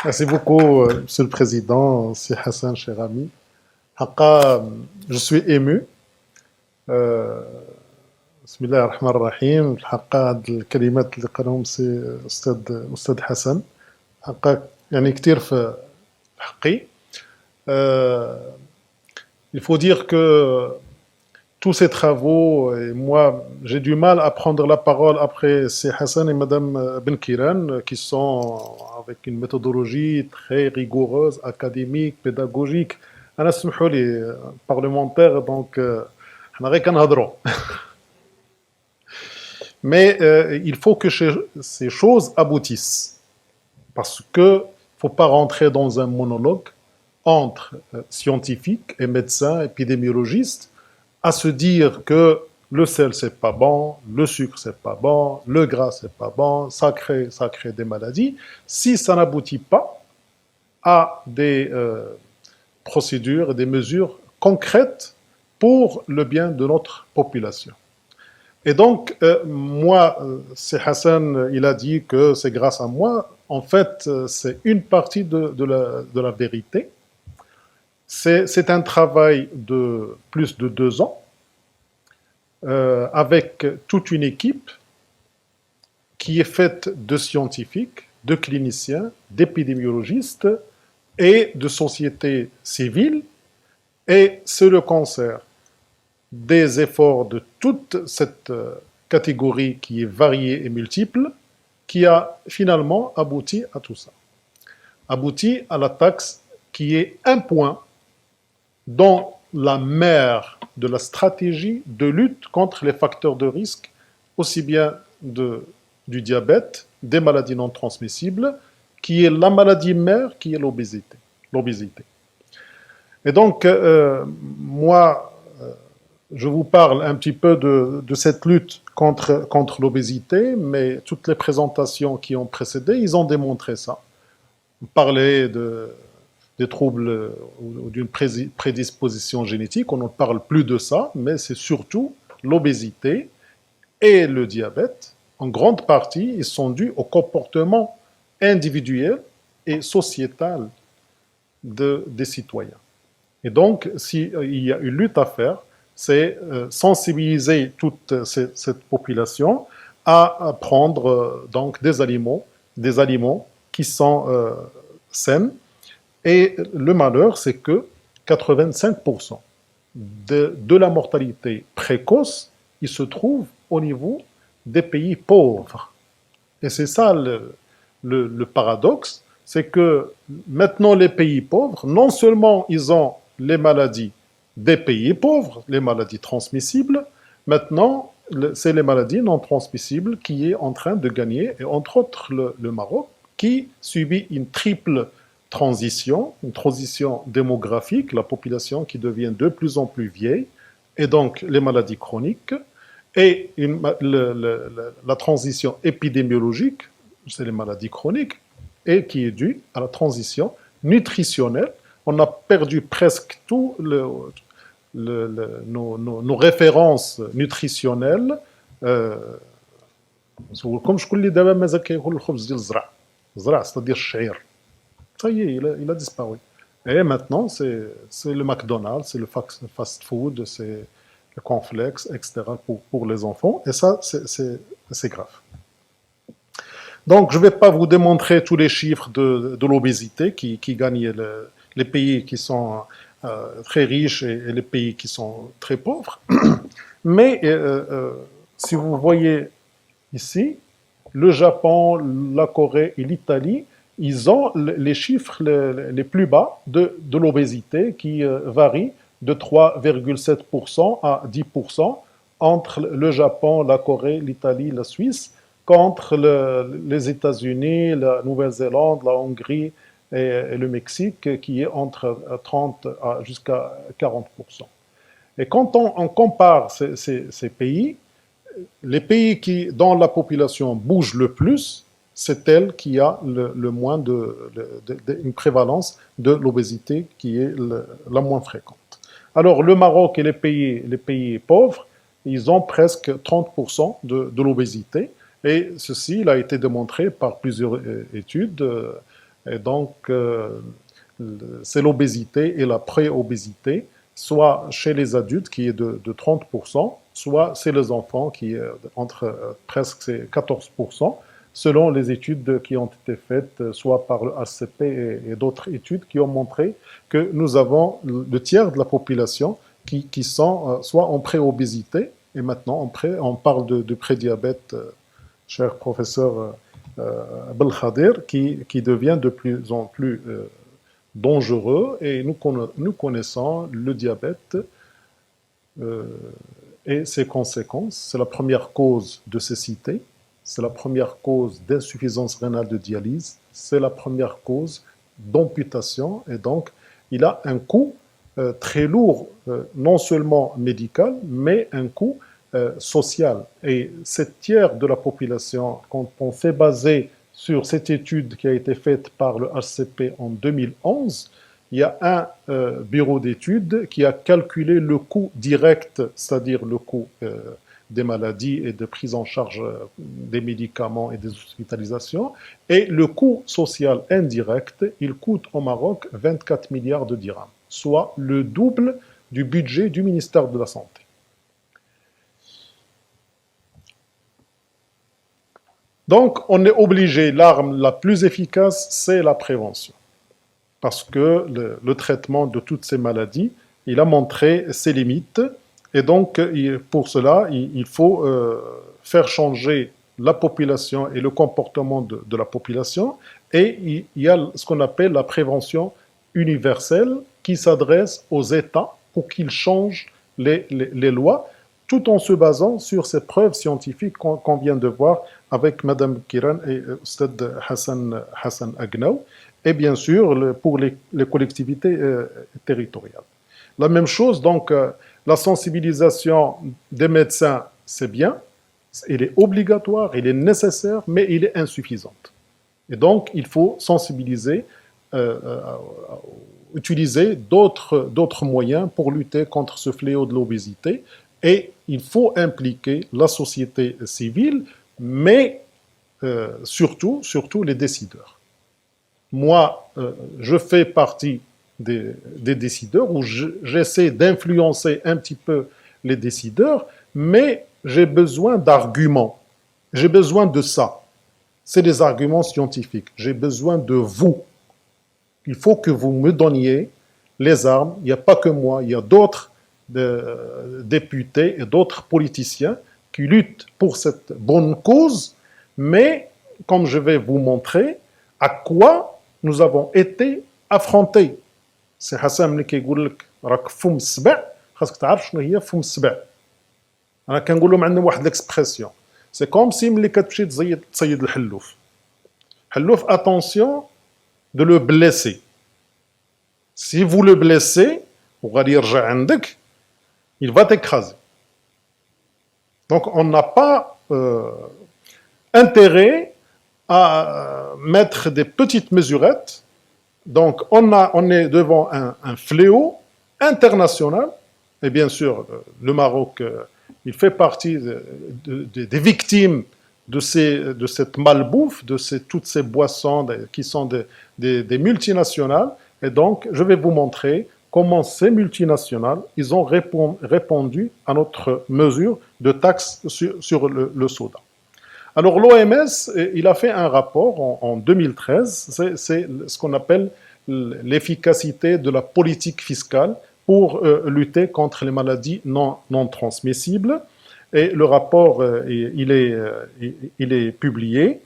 Merci beaucoup, Monsieur le Président, c'est Hassan, cher ami. Haqa, je suis ému. Euh, بسم الله الرحمن الرحيم. الحقيقة هاد الكلمات اللي قالهم سي أستاذ حسن حقا يعني كتير في حقي. Euh, il faut dire que tous ces travaux, et moi j'ai du mal à prendre la parole après c'est Hassan et Madame Benkiran qui sont avec une méthodologie très rigoureuse, académique, pédagogique. أنا اسمحوا لي parlementaire donc حنا غير كنهضروا. Mais il faut que ces choses aboutissent parce que faut pas rentrer dans un monologue entre scientifiques et médecins, épidémiologistes, à se dire que le sel c'est pas bon, le sucre c'est pas bon, le gras c'est pas bon, ça crée des maladies, si ça n'aboutit pas à des procédures et des mesures concrètes pour le bien de notre population. Et donc, moi, c'est Hassan, il a dit que c'est grâce à moi. En fait, c'est une partie de la vérité. C'est un travail de plus de 2 ans avec toute une équipe qui est faite de scientifiques, de cliniciens, d'épidémiologistes et de sociétés civiles. Et c'est le concert des efforts de toute cette catégorie qui est variée et multiple qui a finalement abouti à tout ça. Abouti à la taxe qui est un point dans la mer de la stratégie de lutte contre les facteurs de risque, aussi bien du diabète, des maladies non transmissibles, qui est la maladie mère, qui est l'obésité. Et donc, moi, je vous parle un petit peu de cette lutte contre l'obésité, mais toutes les présentations qui ont précédé, ils ont démontré ça. On parlait des troubles ou d'une prédisposition génétique, on ne parle plus de ça, mais c'est surtout l'obésité et le diabète. En grande partie, ils sont dus au comportement individuel et sociétal des citoyens. Et donc, s'il y a une lutte à faire, c'est sensibiliser toute cette population à prendre donc des aliments qui sont sains. Et le malheur, c'est que 85% de la mortalité précoce, il se trouve au niveau des pays pauvres. Et c'est ça le paradoxe, c'est que maintenant les pays pauvres, non seulement ils ont les maladies des pays pauvres, les maladies transmissibles, maintenant c'est les maladies non transmissibles qui est en train de gagner, et entre autres le Maroc, qui subit une triple transition, une transition démographique, la population qui devient de plus en plus vieille, et donc les maladies chroniques, et la transition épidémiologique, c'est les maladies chroniques, et qui est due à la transition nutritionnelle. On a perdu presque tout nos références nutritionnelles. Comme je dis, d'abord, mais le khubz ديال الزرع, c'est-à-dire الشعير. Ça y est, il a disparu. Et maintenant, c'est le McDonald's, c'est le fast-food, c'est le cornflakes, etc. pour les enfants. Et ça, c'est grave. Donc, je ne vais pas vous démontrer tous les chiffres de l'obésité qui gagnent les pays qui sont très riches et les pays qui sont très pauvres. Mais si vous voyez ici, le Japon, la Corée et l'Italie, ils ont les chiffres les plus bas de l'obésité qui varient de 3,7% à 10% entre le Japon, la Corée, l'Italie, la Suisse, contre les États-Unis, la Nouvelle-Zélande, la Hongrie et le Mexique, qui est entre 30 jusqu'à 40%. Et quand on compare ces pays, les pays dont la population bouge le plus, c'est elle qui a le moins une prévalence de l'obésité qui est la moins fréquente. Alors le Maroc et les pays pauvres, ils ont presque 30% de l'obésité. Et ceci, il a été démontré par plusieurs études. Et donc, c'est l'obésité et la préobésité, soit chez les adultes qui est de 30%, soit chez les enfants qui est entre presque 14%, selon les études qui ont été faites, soit par le HCP et d'autres études qui ont montré que nous avons le tiers de la population qui sont soit en préobésité, et maintenant on parle de prédiabète, cher professeur Belkhadir, qui devient de plus en plus dangereux, et nous connaissons le diabète euh, et ses conséquences. C'est la première cause de cécité, c'est la première cause d'insuffisance rénale de dialyse, c'est la première cause d'amputation, et donc il a un coût très lourd, non seulement médical, mais un coût social. Et 7 tiers de la population, quand on s'est basé sur cette étude qui a été faite par le HCP en 2011, il y a un bureau d'études qui a calculé le coût direct, c'est-à-dire le coût des maladies et de prise en charge des médicaments et des hospitalisations, et le coût social indirect, il coûte au Maroc 24 milliards de dirhams, soit le double du budget du ministère de la Santé. Donc, on est obligé, l'arme la plus efficace, c'est la prévention. Parce que le traitement de toutes ces maladies, il a montré ses limites. Et donc, pour cela, il faut faire changer la population et le comportement de la population. Et il y a ce qu'on appelle la prévention universelle qui s'adresse aux États pour qu'ils changent les lois, tout en se basant sur ces preuves scientifiques qu'on vient de voir avec Mme Kiran et Stade Hassan Agnaou, et bien sûr pour les collectivités territoriales. La même chose, donc, la sensibilisation des médecins, c'est bien, elle est obligatoire, elle est nécessaire, mais elle est insuffisante. Et donc, il faut sensibiliser, utiliser d'autres moyens pour lutter contre ce fléau de l'obésité. Et il faut impliquer la société civile, mais surtout les décideurs. Moi, je fais partie des décideurs, où j'essaie d'influencer un petit peu les décideurs, mais j'ai besoin d'arguments. J'ai besoin de ça. C'est des arguments scientifiques. J'ai besoin de vous. Il faut que vous me donniez les armes. Il n'y a pas que moi, il y a d'autres députés et d'autres politiciens qui luttent pour cette bonne cause, mais comme je vais vous montrer à quoi nous avons été affrontés. C'est Hassan اللي كيقول لك راك فم السبع خاصك تعرف شنو هي فم السبع. انا كنقول لهم عندنا واحد ليكسبرسيون سي كوم سي ملي كتمشي تصيد الحلوف. حلوف اتونسيون دو لو بليسي. Si vous le blessez, وغادي يرجع عندك, il va t'écraser. Donc on n'a pas intérêt à mettre des petites mesurettes. Donc on est devant un fléau international, et bien sûr le Maroc, il fait partie des victimes de cette malbouffe, toutes ces boissons qui sont des multinationales. Et donc je vais vous montrer comment ces multinationales, ils ont répondu à notre mesure de taxe sur le soda. Alors l'OMS, il a fait un rapport en 2013, c'est ce qu'on appelle l'efficacité de la politique fiscale pour lutter contre les maladies non transmissibles. Et le rapport, il est publié.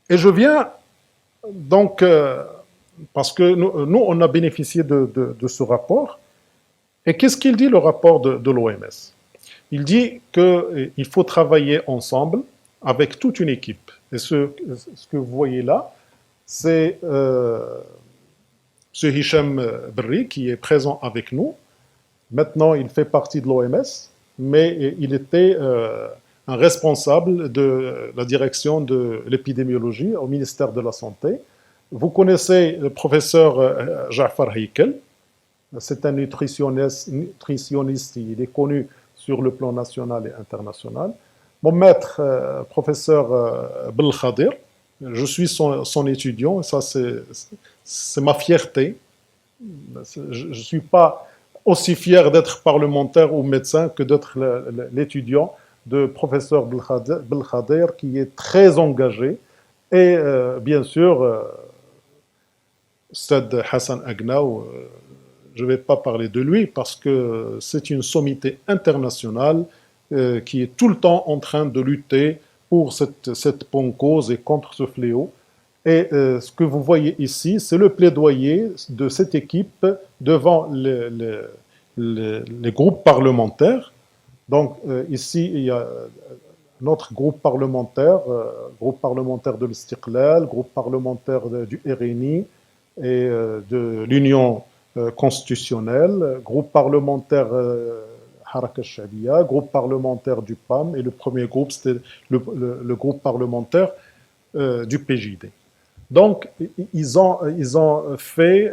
Et je viens donc, parce que nous, on a bénéficié de ce rapport. Et qu'est-ce qu'il dit, le rapport de l'OMS? Il dit qu'il faut travailler ensemble avec toute une équipe. Et ce que vous voyez là, c'est ce Hicham Berri qui est présent avec nous. Maintenant, il fait partie de l'OMS, mais il était un responsable de la direction de l'épidémiologie au ministère de la Santé. Vous connaissez le professeur Ja'far Heikel. C'est un nutritionniste, il est connu sur le plan national et international. Mon maître, professeur Belkhadir, je suis son étudiant, et ça c'est ma fierté. Je ne suis pas aussi fier d'être parlementaire ou médecin que d'être l'étudiant de professeur Belkhadir, qui est très engagé. Et bien sûr, Stade Hassan Agnaou, je ne vais pas parler de lui parce que c'est une sommité internationale qui est tout le temps en train de lutter pour cette bonne cause et contre ce fléau. Et ce que vous voyez ici, c'est le plaidoyer de cette équipe devant les groupes parlementaires. Donc ici, il y a notre groupe parlementaire de l'Istiqlal, groupe parlementaire du RNI et de l'Union constitutionnelle, groupe parlementaire Haraka Shabiya, groupe parlementaire du PAM, et le premier groupe, c'était le groupe parlementaire du PJD. Donc, ils ont fait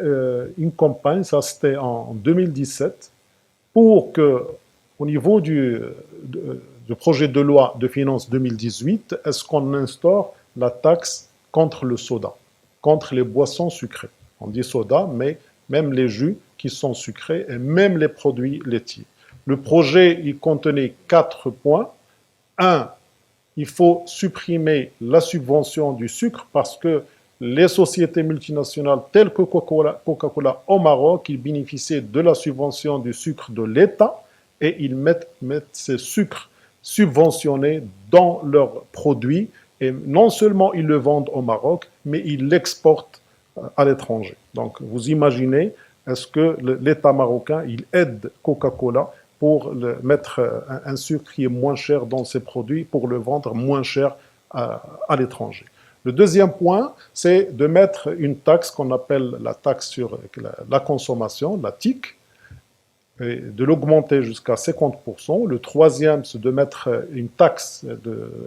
une campagne, ça c'était en 2017, pour que, au niveau du projet de loi de finances 2018, est-ce qu'on instaure la taxe contre le soda, contre les boissons sucrées. On dit soda, mais même les jus qui sont sucrés et même les produits laitiers. Le projet, il contenait 4 points. 1, il faut supprimer la subvention du sucre parce que les sociétés multinationales telles que Coca-Cola au Maroc, ils bénéficiaient de la subvention du sucre de l'État et ils mettent ces sucres subventionnés dans leurs produits et non seulement ils le vendent au Maroc, mais ils l'exportent à l'étranger. Donc vous imaginez, est-ce que l'État marocain, il aide Coca-Cola pour mettre un sucre qui est moins cher dans ses produits pour le vendre moins cher à l'étranger. Le deuxième point, c'est de mettre une taxe qu'on appelle la taxe sur la consommation, la TIC, et de l'augmenter jusqu'à 50%. Le troisième, c'est de mettre une taxe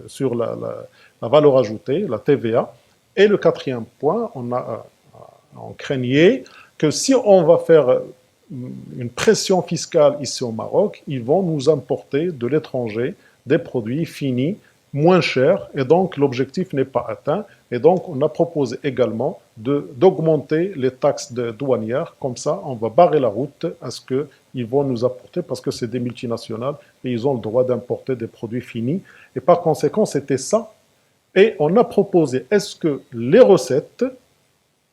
sur la valeur ajoutée, la TVA. Et le quatrième point, on craignait que si on va faire une pression fiscale ici au Maroc, ils vont nous importer de l'étranger des produits finis moins chers, et donc l'objectif n'est pas atteint. Et donc on a proposé également d'augmenter les taxes douanières, comme ça on va barrer la route à ce qu'ils vont nous apporter, parce que c'est des multinationales et ils ont le droit d'importer des produits finis. Et par conséquent, c'était ça. Et on a proposé, est-ce que les recettes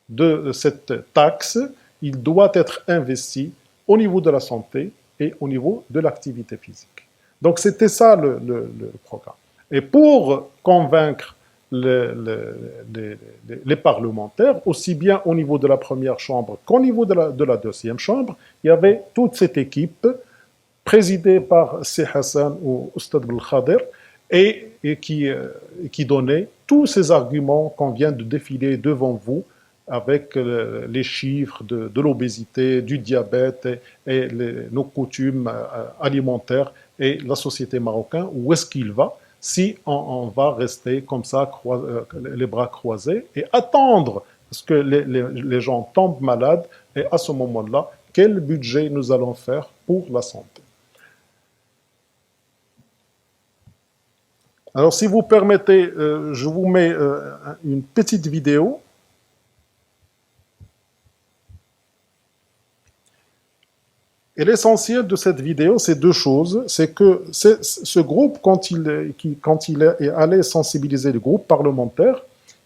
de cette taxe, il doit être investi au niveau de la santé et au niveau de l'activité physique. Donc c'était ça le programme. Et pour convaincre les parlementaires, aussi bien au niveau de la première chambre qu'au niveau de la deuxième chambre, il y avait toute cette équipe présidée par Si Hassan ou Oustad Belkhadir et qui donnait tous ces arguments qu'on vient de défiler devant vous avec les chiffres de l'obésité, du diabète et nos coutumes alimentaires et la société marocaine, où est-ce qu'il va si on va rester comme ça, les bras croisés, et attendre parce que les gens tombent malades, et à ce moment-là, quel budget nous allons faire pour la santé. Alors, si vous permettez, je vous mets une petite vidéo. Et l'essentiel de cette vidéo, c'est deux choses. C'est que ce groupe, quand il est allé sensibiliser le groupe parlementaire,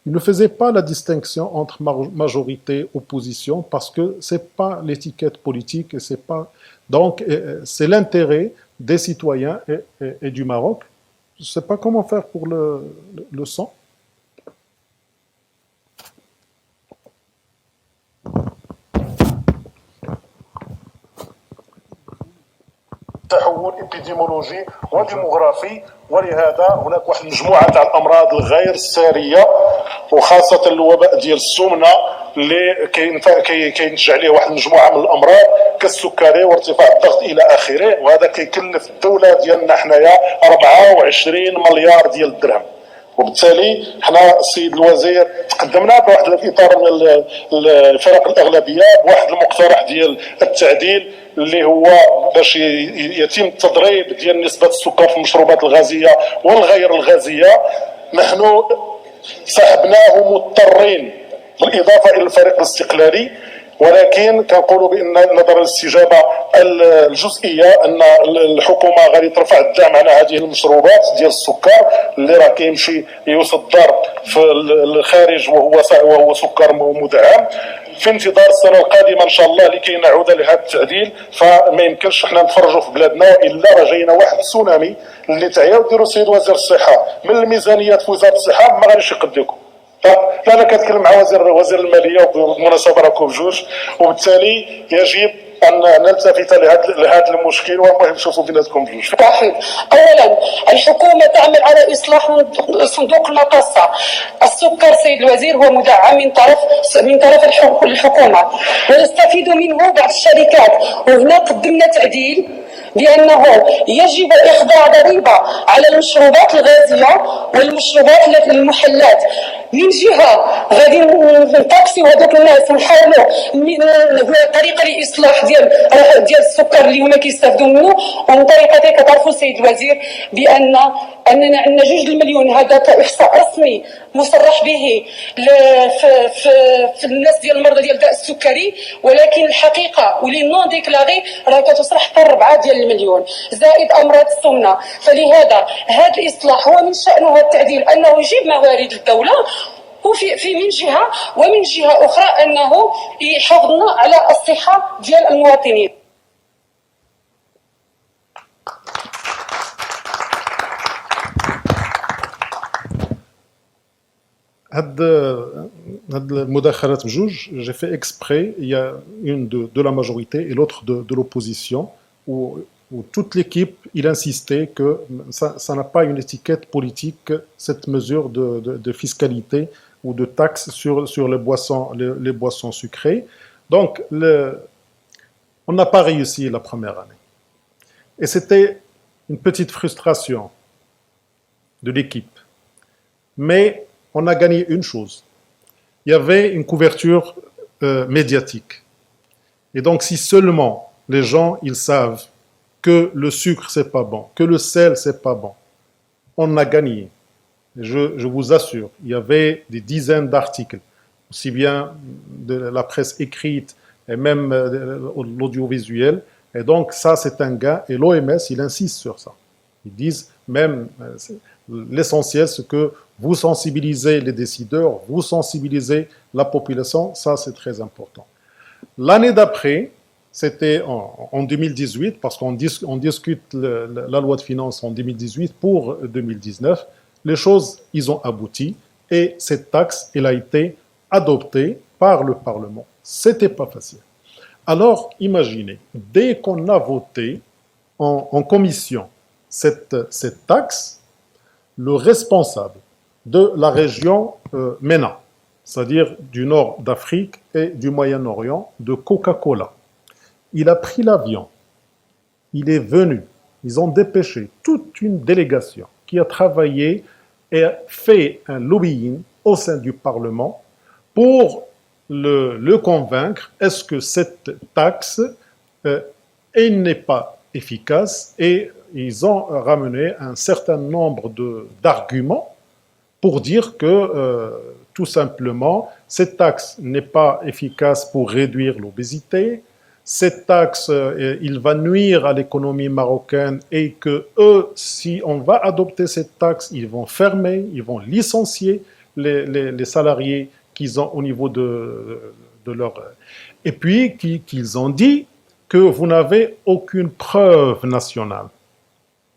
il ne faisait pas la distinction entre majorité, opposition, parce que ce n'est pas l'étiquette politique. Donc, c'est l'intérêt des citoyens et du Maroc. Je ne sais pas comment faire pour le son. تحول ابيديمولوجي وديموغرافي، ولهذا هناك واحد المجموعه تاع الامراض الغير ساريه وخاصه الوباء ديال السمنه اللي كينتج عليه واحد المجموعه من الامراض كالسكري وارتفاع الضغط الى اخره، وهذا كيكلف الدوله ديالنا حنايا 24 مليار ديال الدرهم. وبالتالي حنا السيد الوزير تقدمنا بواحد الاطار من الفرق الاغلبيه بواحد المقترح ديال التعديل اللي هو باش يتم التضريب ديال نسبه السكر في المشروبات الغازيه والغير الغازيه. نحن سحبناه مضطرين بالاضافه الى الفريق الاستقلالي، ولكن كنقولوا بان نظرا للاستجابه الجزئيه ان الحكومه غادي ترفع الدعم على هذه المشروبات ديال السكر اللي راه كيمشي يصدر في الخارج وهو سكر مدعم، في انتظار السنه القادمه ان شاء الله لكي نعود لهذا التعديل. فما يمكنش حنا نتفرجوا في بلادنا الا رجينا واحد التسونامي اللي تعياو ديروا السيد وزير الصحه من الميزانيات في وزاره الصحه ما غاديش يقدكم. لا انا كنتكلم مع وزير الماليه وبالمناسبه راكم بجوج، وبالتالي يجب ان نلتفت لهذا المشكل والمهم نشوفوا بيناتكم بجوج. اولا الحكومه تعمل على اصلاح صندوق المقاصه. السكر سيد الوزير هو مدعم من طرف الحكومه ويستفيد منه بعض الشركات، وهنا قدمنا تعديل بأنه يجب إخضاع ضريبة على المشروبات الغازية والمشروبات المحلات. من جهة غادي نطاكسيو هذوك الناس ونحاولوا طريقة لإصلاح ديال السكر اللي هما كيستافدوا منه، ومن طريقة كتعرفوا السيد الوزير بأن أننا عندنا 2 مليون، هذا كإحصاء رسمي مصرح به في الناس ديال المرضى ديال الداء السكري، ولكن الحقيقة ولي نون ديكلاغي راه كتصرح حتى 4 المليون زائد أمراض السمنة. فلهذا هذا الإصلاح هو من شأنه هذا التعديل أنه يجيب موارد الدولة وفي من جهة، ومن جهة أخرى أنه يحافظنا على الصحة ديال المواطنين. هاد المداخلات بجوج j'ai fait exprès, il y a une de la majorité et l'autre de l'opposition où toute l'équipe il insistait que ça n'a pas une étiquette politique cette mesure de fiscalité ou de taxe sur les boissons sucrées. Donc on n'a pas réussi la première année et c'était une petite frustration de l'équipe, mais on a gagné une chose. Il y avait une couverture médiatique. Et donc, si seulement les gens, ils savent que le sucre, c'est pas bon, que le sel, c'est pas bon, on a gagné. Je vous assure, il y avait des dizaines d'articles, aussi bien de la presse écrite et même l'audiovisuel. Et donc, ça, c'est un gain. Et l'OMS, il insiste sur ça. Ils disent même, l'essentiel, c'est que vous sensibilisez les décideurs, vous sensibilisez la population, ça c'est très important. L'année d'après, c'était en 2018, parce qu'on discute la loi de finances en 2018 pour 2019, les choses, ils ont abouti et cette taxe, elle a été adoptée par le Parlement. C'était pas facile. Alors, imaginez, dès qu'on a voté en commission cette taxe, le responsable de la région MENA, c'est-à-dire du nord d'Afrique et du Moyen-Orient, de Coca-Cola. Il a pris l'avion, il est venu, ils ont dépêché toute une délégation qui a travaillé et fait un lobbying au sein du Parlement pour le convaincre, est-ce que cette taxe, elle n'est pas efficace, et ils ont ramené un certain nombre d'arguments pour dire que, tout simplement, cette taxe n'est pas efficace pour réduire l'obésité, cette taxe, il va nuire à l'économie marocaine et que eux, si on va adopter cette taxe, ils vont fermer, ils vont licencier les salariés qu'ils ont au niveau de leur... Et puis, qu'ils ont dit que vous n'avez aucune preuve nationale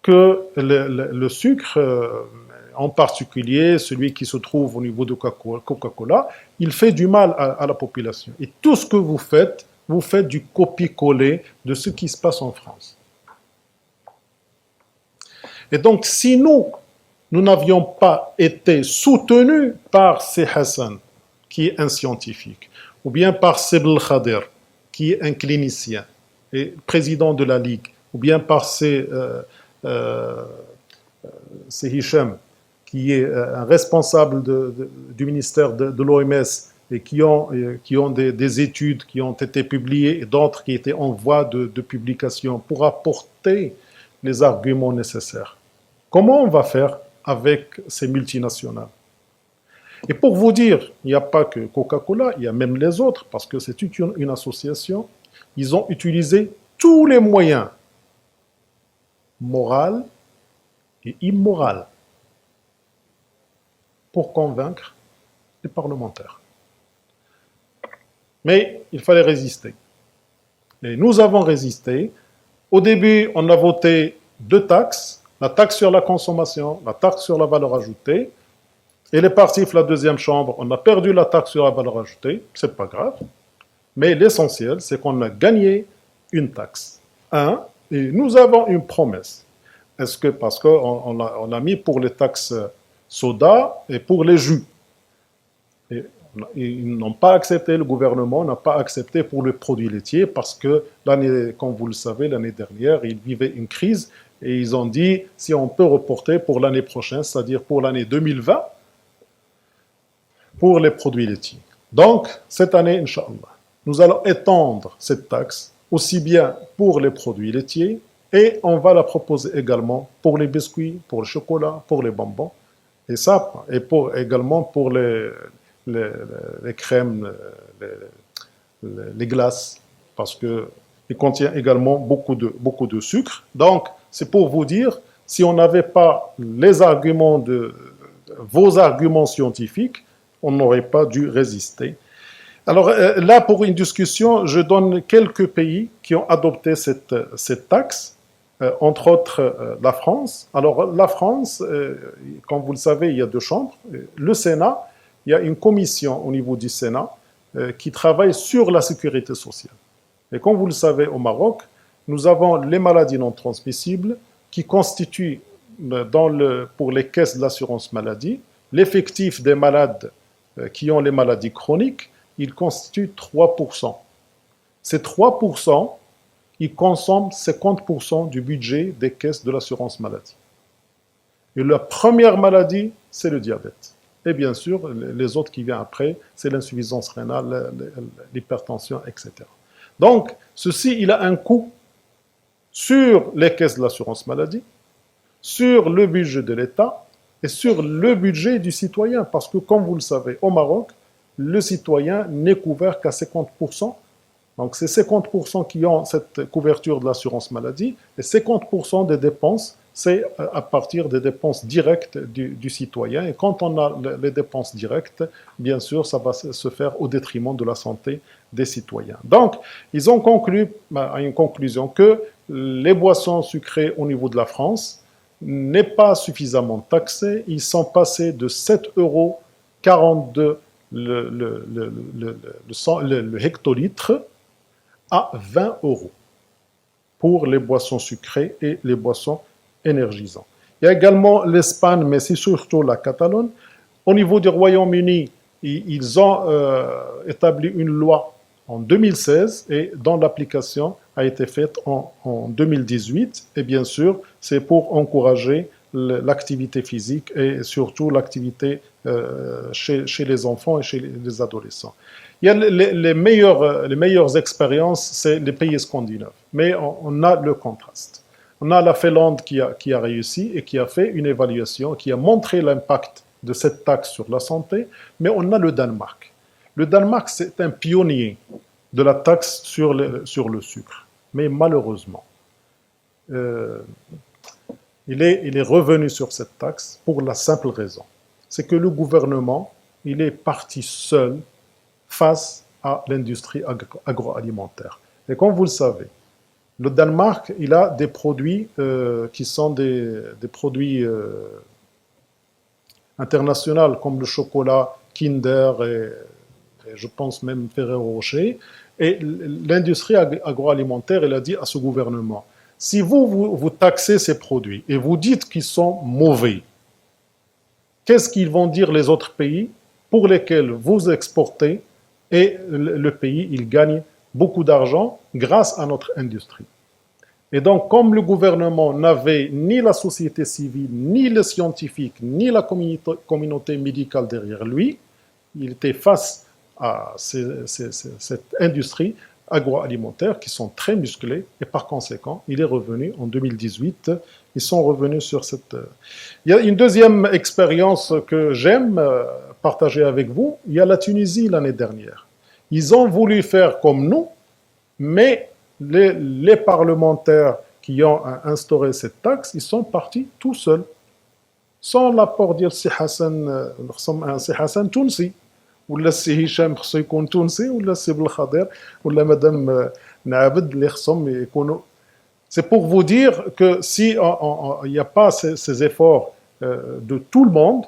que le sucre, en particulier celui qui se trouve au niveau de Coca-Cola, il fait du mal à la population. Et tout ce que vous faites du copier-coller de ce qui se passe en France. Et donc, si nous n'avions pas été soutenus par C. Hassan, qui est un scientifique, ou bien par Sebel Khader, qui est un clinicien et président de la Ligue, ou bien par C. Hicham, qui est un responsable du ministère de l'OMS et qui ont des études qui ont été publiées et d'autres qui étaient en voie de publication pour apporter les arguments nécessaires. Comment on va faire avec ces multinationales? Et pour vous dire, il n'y a pas que Coca-Cola, il y a même les autres, parce que c'est une association. Ils ont utilisé tous les moyens, moraux et immoraux, pour convaincre les parlementaires. Mais il fallait résister. Et nous avons résisté. Au début, on a voté 2 taxes, la taxe sur la consommation, la taxe sur la valeur ajoutée. Et les partis de la deuxième chambre, on a perdu la taxe sur la valeur ajoutée, c'est pas grave. Mais l'essentiel, c'est qu'on a gagné une taxe. Et nous avons une promesse. Est-ce que, parce qu'on a mis pour les taxes soda et pour les jus. Et ils n'ont pas accepté, le gouvernement n'a pas accepté pour le produit laitier parce que l'année, comme vous le savez, l'année dernière, ils vivaient une crise et ils ont dit si on peut reporter pour l'année prochaine, c'est-à-dire pour l'année 2020, pour les produits laitiers. Donc, cette année, Inch'Allah, nous allons étendre cette taxe aussi bien pour les produits laitiers et on va la proposer également pour les biscuits, pour le chocolat, pour les bonbons et ça, et également pour les crèmes, les glaces, parce qu'il contient également beaucoup de sucre. Donc, c'est pour vous dire, si on n'avait pas vos arguments scientifiques, on n'aurait pas dû résister. Alors là, pour une discussion, je donne quelques pays qui ont adopté cette taxe, entre autres la France. Alors la France, comme vous le savez, il y a 2 chambres. Le Sénat, il y a une commission au niveau du Sénat qui travaille sur la sécurité sociale. Et comme vous le savez, au Maroc, nous avons les maladies non transmissibles qui constituent, pour les caisses de l'assurance maladie, l'effectif des malades qui ont les maladies chroniques, il constitue 3%. Ces 3%, ils consomment 50% du budget des caisses de l'assurance maladie. Et la première maladie, c'est le diabète. Et bien sûr, les autres qui viennent après, c'est l'insuffisance rénale, l'hypertension, etc. Donc, ceci, il a un coût sur les caisses de l'assurance maladie, sur le budget de l'État et sur le budget du citoyen. Parce que, comme vous le savez, au Maroc, le citoyen n'est couvert qu'à 50%. Donc, c'est 50% qui ont cette couverture de l'assurance maladie et 50% des dépenses, c'est à partir des dépenses directes du citoyen. Et quand on a les dépenses directes, bien sûr, ça va se faire au détriment de la santé des citoyens. Donc, ils ont conclu à une conclusion que les boissons sucrées au niveau de la France n'est pas suffisamment taxées. Ils sont passés de 7,42 € le hectolitre à 20 € pour les boissons sucrées et les boissons énergisantes. Il y a également l'Espagne, mais c'est surtout la Catalogne. Au niveau du Royaume-Uni, ils ont établi une loi en 2016 et dont l'application a été faite en 2018. Et bien sûr, c'est pour encourager l'activité physique et surtout l'activité chez les enfants et chez les adolescents. Il y a les meilleures expériences, c'est les pays scandinaves. Mais on a le contraste. On a la Finlande qui a réussi et qui a fait une évaluation, qui a montré l'impact de cette taxe sur la santé, mais on a le Danemark. Le Danemark, c'est un pionnier de la taxe sur le sucre. Mais malheureusement, il est revenu sur cette taxe pour la simple raison. C'est que le gouvernement, il est parti seul face à l'industrie agroalimentaire. Et comme vous le savez, le Danemark, il a des produits qui sont des produits internationaux, comme le chocolat Kinder et je pense même Ferrero Rocher. Et l'industrie agroalimentaire, elle a dit à ce gouvernement, si vous taxez ces produits et vous dites qu'ils sont mauvais, qu'est-ce qu'ils vont dire les autres pays pour lesquels vous exportez et le pays, il gagne beaucoup d'argent grâce à notre industrie. Et donc, comme le gouvernement n'avait ni la société civile, ni les scientifiques, ni la communauté médicale derrière lui, il était face à cette industrie agroalimentaire qui sont très musclés et par conséquent, il est revenu en 2018. Ils sont revenus sur cette. Il y a une deuxième expérience que j'aime partager avec vous. Il y a la Tunisie l'année dernière. Ils ont voulu faire comme nous, mais les parlementaires qui ont instauré cette taxe, ils sont partis tout seuls, sans l'apport de Si Hassan, Si Hassan Tounsi. ولا السي هشام خصو يكون تونسي ولا السي بالخضير ولا مدام نعبد اللي خصهم يكونوا. C'est pour vous dire que si il n'y a pas ces efforts de tout le monde,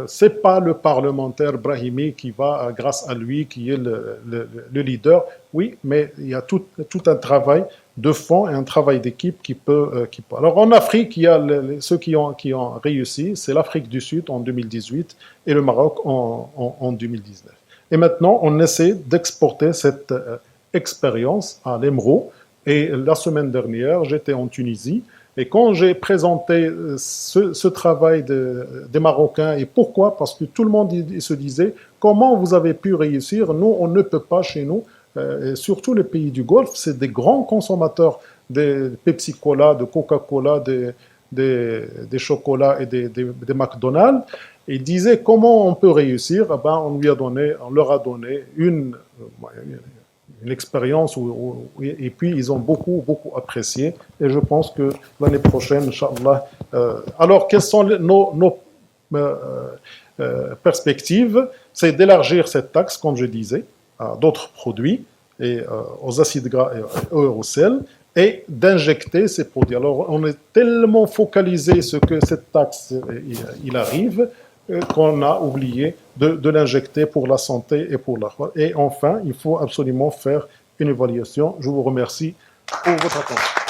c'est pas le parlementaire Brahimi qui va, grâce à lui, qui est le leader. Oui, mais il y a tout un travail de fond et un travail d'équipe qui peut. Alors en Afrique, il y a ceux qui ont réussi, c'est l'Afrique du Sud en 2018 et le Maroc en 2019. Et maintenant, on essaie d'exporter cette expérience à l'EMRO. Et la semaine dernière, j'étais en Tunisie. Et quand j'ai présenté ce travail des Marocains, et pourquoi? Parce que tout le monde se disait, comment vous avez pu réussir? Nous, on ne peut pas chez nous. Et surtout les pays du Golfe, c'est des grands consommateurs de Pepsi-Cola, de Coca-Cola, des chocolats et des McDonald's. Et ils disaient, comment on peut réussir? Eh ben, on leur a donné une expérience et puis ils ont beaucoup apprécié et je pense que l'année prochaine, Inch'Allah. Alors, quelles sont nos perspectives? C'est d'élargir cette taxe, comme je disais, à d'autres produits et aux acides gras et au sel et d'injecter ces produits. Alors, on est tellement focalisé sur que cette taxe il arrive qu'on a oublié de l'injecter pour la santé et pour la. Et enfin, il faut absolument faire une évaluation. Je vous remercie pour votre attention.